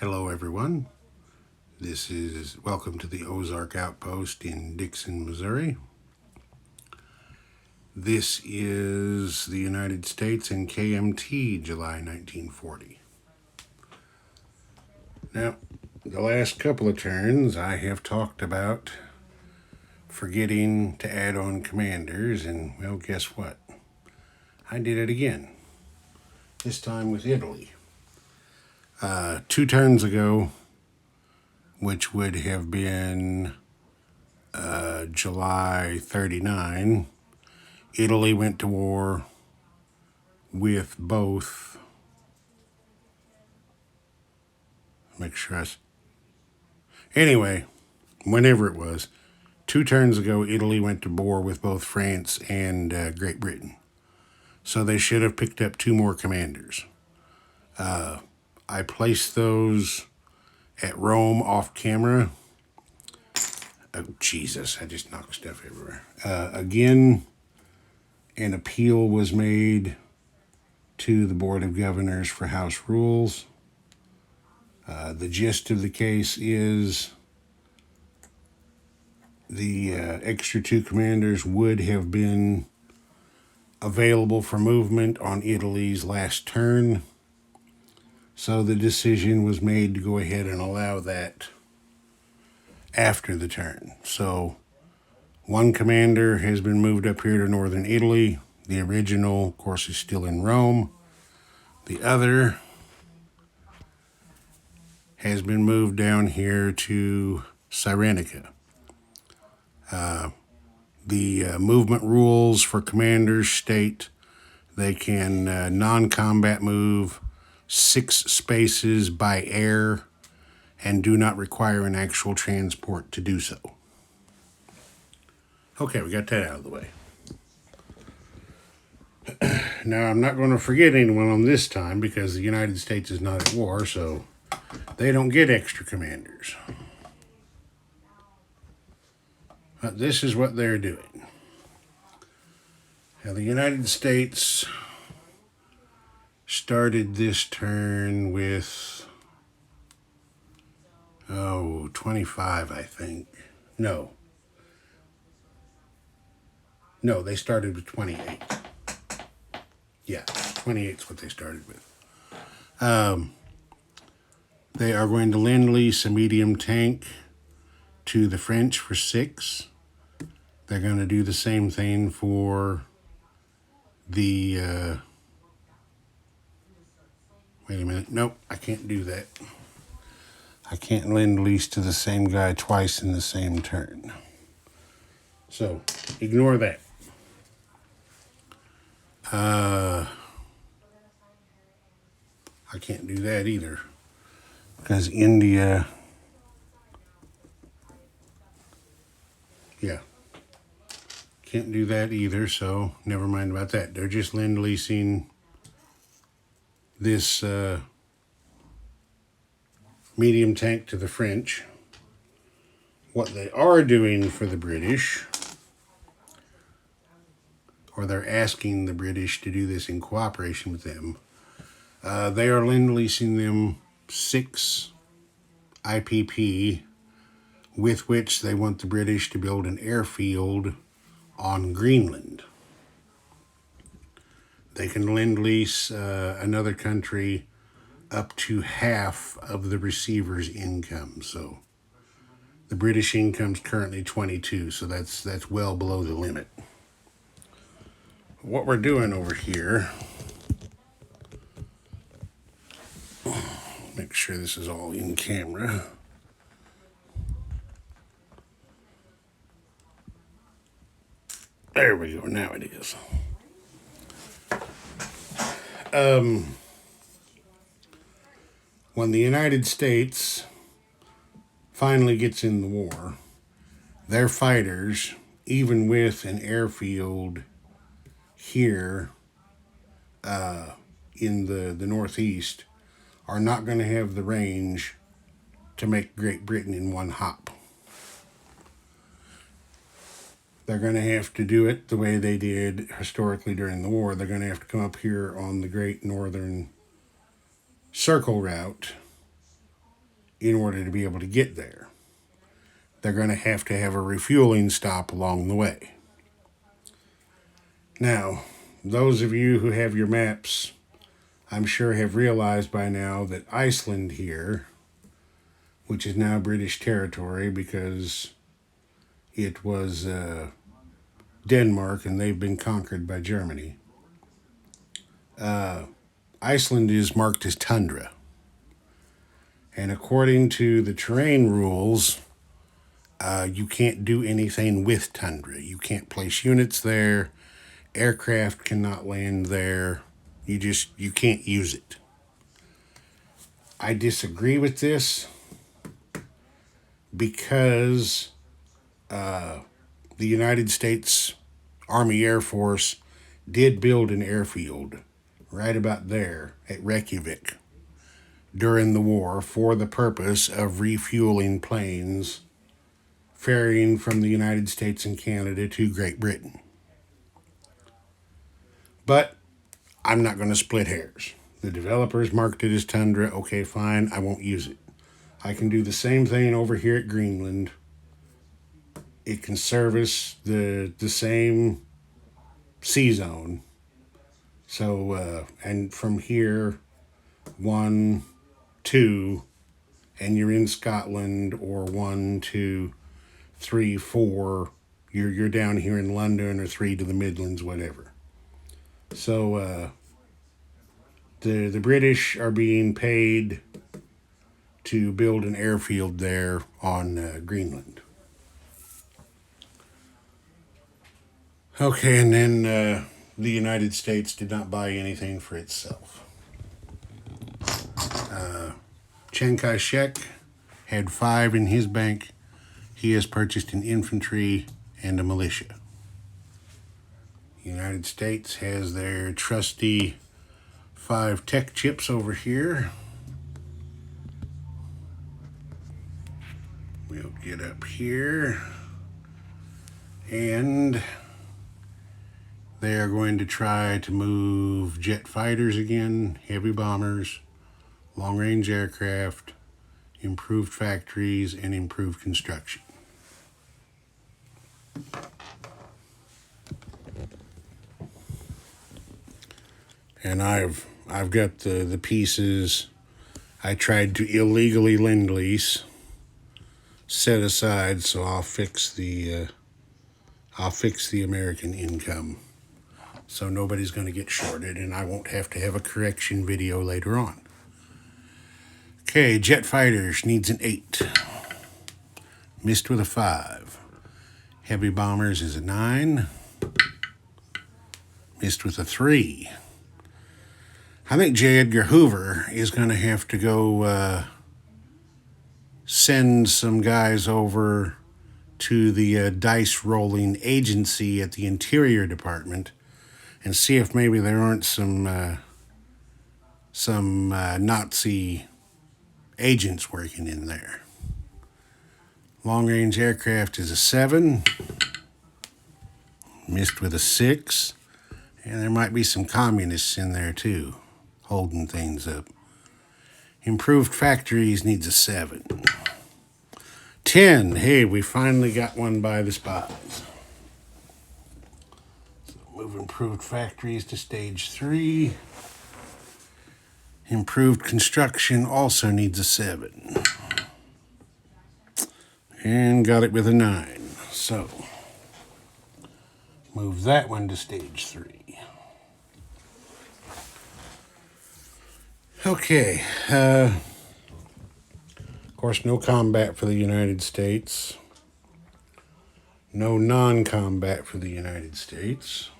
Hello everyone, welcome to the Ozark Outpost in Dixon, Missouri. This is the United States and Kmt July 1940. Now, the last couple of turns I have talked about forgetting to add on commanders, and well, guess what? I did it again, this time with Italy. 2 turns ago, which would have been July 39, Italy went to war with both. Anyway, whenever it was, 2 turns ago, Italy went to war with both France and Great Britain. So they should have picked up 2 more commanders. I placed those at Rome off camera. Oh, Jesus, I just knocked stuff everywhere. Again, an appeal was made to the Board of Governors for House Rules. The gist of the case is the extra 2 commanders would have been available for movement on Italy's last turn. So the decision was made to go ahead and allow that after the turn. So 1 commander has been moved up here to northern Italy. The original, of course, is still in Rome. The other has been moved down here to Cyrenaica. The movement rules for commanders state they can non-combat move 6 spaces by air and do not require an actual transport to do so. Okay, we got that out of the way. Now, I'm not going to forget anyone on this time because the United States is not at war, so they don't get extra commanders. But this is what they're doing. Now, the United States started this turn with 25, I think. No, they started with 28. Yeah, 28 is what they started with. They are going to lend-lease a medium tank to the French for 6. They're going to do the same thing for the... wait a minute. Nope, I can't do that. I can't lend-lease to the same guy twice in the same turn. So, ignore that. I can't do that either. Because India... Yeah. Can't do that either, so never mind about that. They're just lend-leasing this medium tank to the French. What they are doing for the British, or they're asking the British to do this in cooperation with them, they are lend-leasing them 6 IPP with which they want the British to build an airfield on Greenland. They can lend-lease another country up to half of the receiver's income. So the British income is currently 22, so that's well below the limit. What we're doing over here, make sure this is all in camera. There we go, now it is. When the United States finally gets in the war, their fighters, even with an airfield here in the Northeast, are not going to have the range to make Great Britain in one hop. They're going to have to do it the way they did historically during the war. They're going to have to come up here on the Great Northern Circle route in order to be able to get there. They're going to have a refueling stop along the way. Now, those of you who have your maps, I'm sure have realized by now that Iceland here, which is now British territory because it was Denmark and they've been conquered by Germany. Iceland is marked as tundra. And according to the terrain rules, you can't do anything with tundra. You can't place units there. Aircraft cannot land there. You can't use it. I disagree with this because the United States Army Air Force did build an airfield right about there at Reykjavik during the war for the purpose of refueling planes ferrying from the United States and Canada to Great Britain. But I'm not going to split hairs. The developers marked it as tundra. Okay, fine, I won't use it. I can do the same thing over here at Greenland. It can service the same sea zone. So, and from here, 1, 2, and you're in Scotland, or 1, 2, 3, 4, you're down here in London, or 3 to the Midlands, whatever. So, the British are being paid to build an airfield there on Greenland. Okay, and then the United States did not buy anything for itself. Chiang Kai-shek had 5 in his bank. He has purchased an infantry and a militia. The United States has their trusty 5 tech chips over here. We'll get up here, and they are going to try to move jet fighters again, heavy bombers, long-range aircraft, improved factories, and improved construction. And I've got the pieces I tried to illegally Lend-lease set aside, so I'll fix the American income, so nobody's going to get shorted, and I won't have to have a correction video later on. Okay, jet fighters needs an 8. Missed with a 5. Heavy bombers is a 9. Missed with a 3. I think J. Edgar Hoover is going to have to go send some guys over to the dice rolling agency at the Interior Department and see if maybe there aren't some Nazi agents working in there. Long-range aircraft is a 7. Missed with a 6. And there might be some communists in there too, holding things up. Improved factories needs a 7. 10. Hey, we finally got one by the spies. So move improved factories to stage 3. Improved construction also needs a 7. And got it with a 9. So move that one to stage 3. Okay. Of course, no combat for the United States. No non-combat for the United States.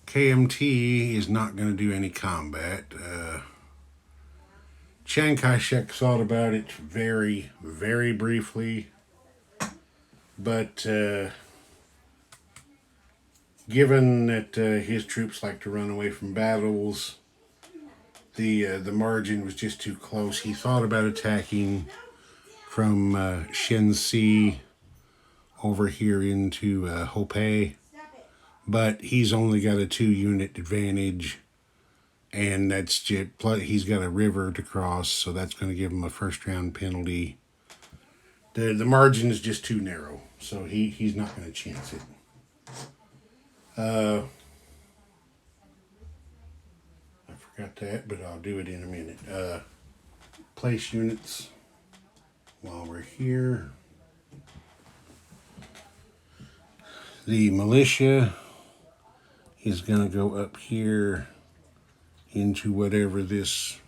KMT is not going to do any combat. Chiang Kai-shek thought about it very, very briefly. But given that his troops like to run away from battles, the margin was just too close. He thought about attacking from Shensi over here into Hopei, but he's only got a 2-unit advantage And that's just, plus he's got a river to cross, so that's going to give him a first round penalty. The margin is just too narrow, so he's not going to chance it. I forgot that, but I'll do it in a minute. Place units while we're here. The militia is going to go up here into whatever this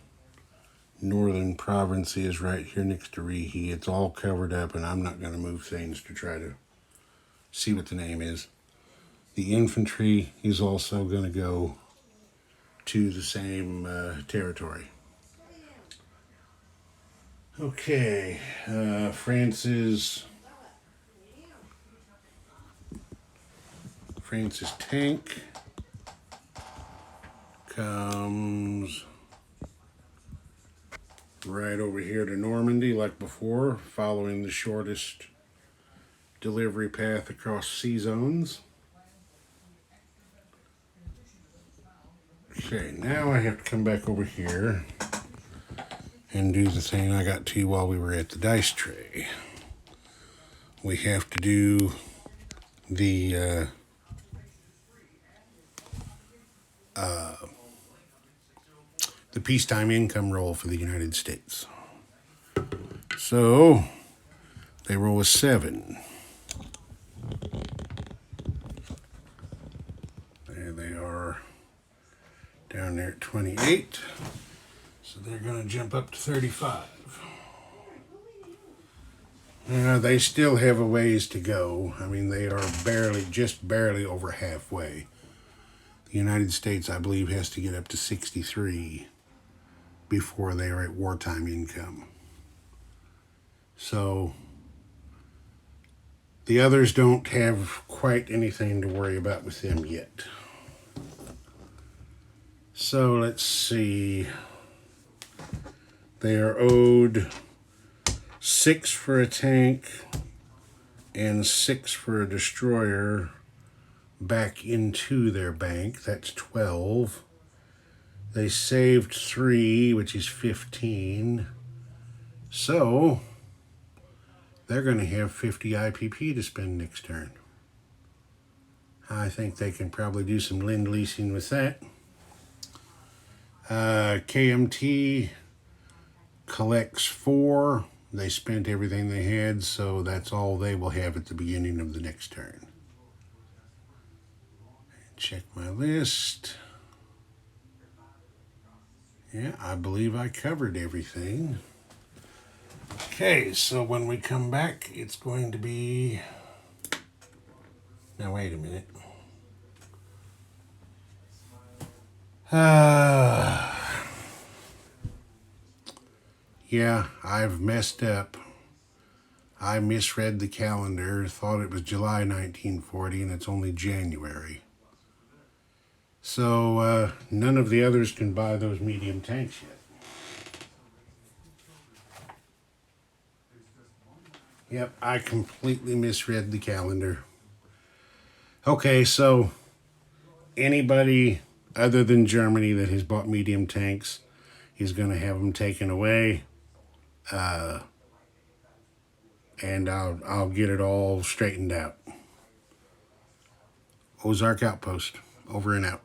northern province is right here next to Rehe. It's all covered up, and I'm not going to move things to try to see what the name is. The infantry is also going to go to the same territory. Okay, France's tank comes right over here to Normandy like before, following the shortest delivery path across sea zones. Okay, now I have to come back over here and do the thing I got to while we were at the dice tray. We have to do the peacetime income roll for the United States. So they roll a 7. There they are down there at 28. So they're going to jump up to 35. They still have a ways to go. I mean, they are just barely over halfway. The United States, I believe, has to get up to 63 before they are at wartime income. So the others don't have quite anything to worry about with them yet. So let's see. They are owed 6 for a tank and 6 for a destroyer back into their bank. That's 12. They saved 3, which is 15. So they're going to have 50 IPP to spend next turn. I think they can probably do some Lend-leasing with that. Kmt collects 4. They spent everything they had, so that's all they will have at the beginning of the next turn. Check my list. Yeah, I believe I covered everything. Okay, so when we come back, it's going to be... Now, wait a minute. Yeah, I've messed up. I misread the calendar, thought it was July 1940, and it's only January. So none of the others can buy those medium tanks yet. Yep, I completely misread the calendar. Okay, so anybody other than Germany that has bought medium tanks is going to have them taken away. And I'll get it all straightened out. Ozark Outpost, over and out.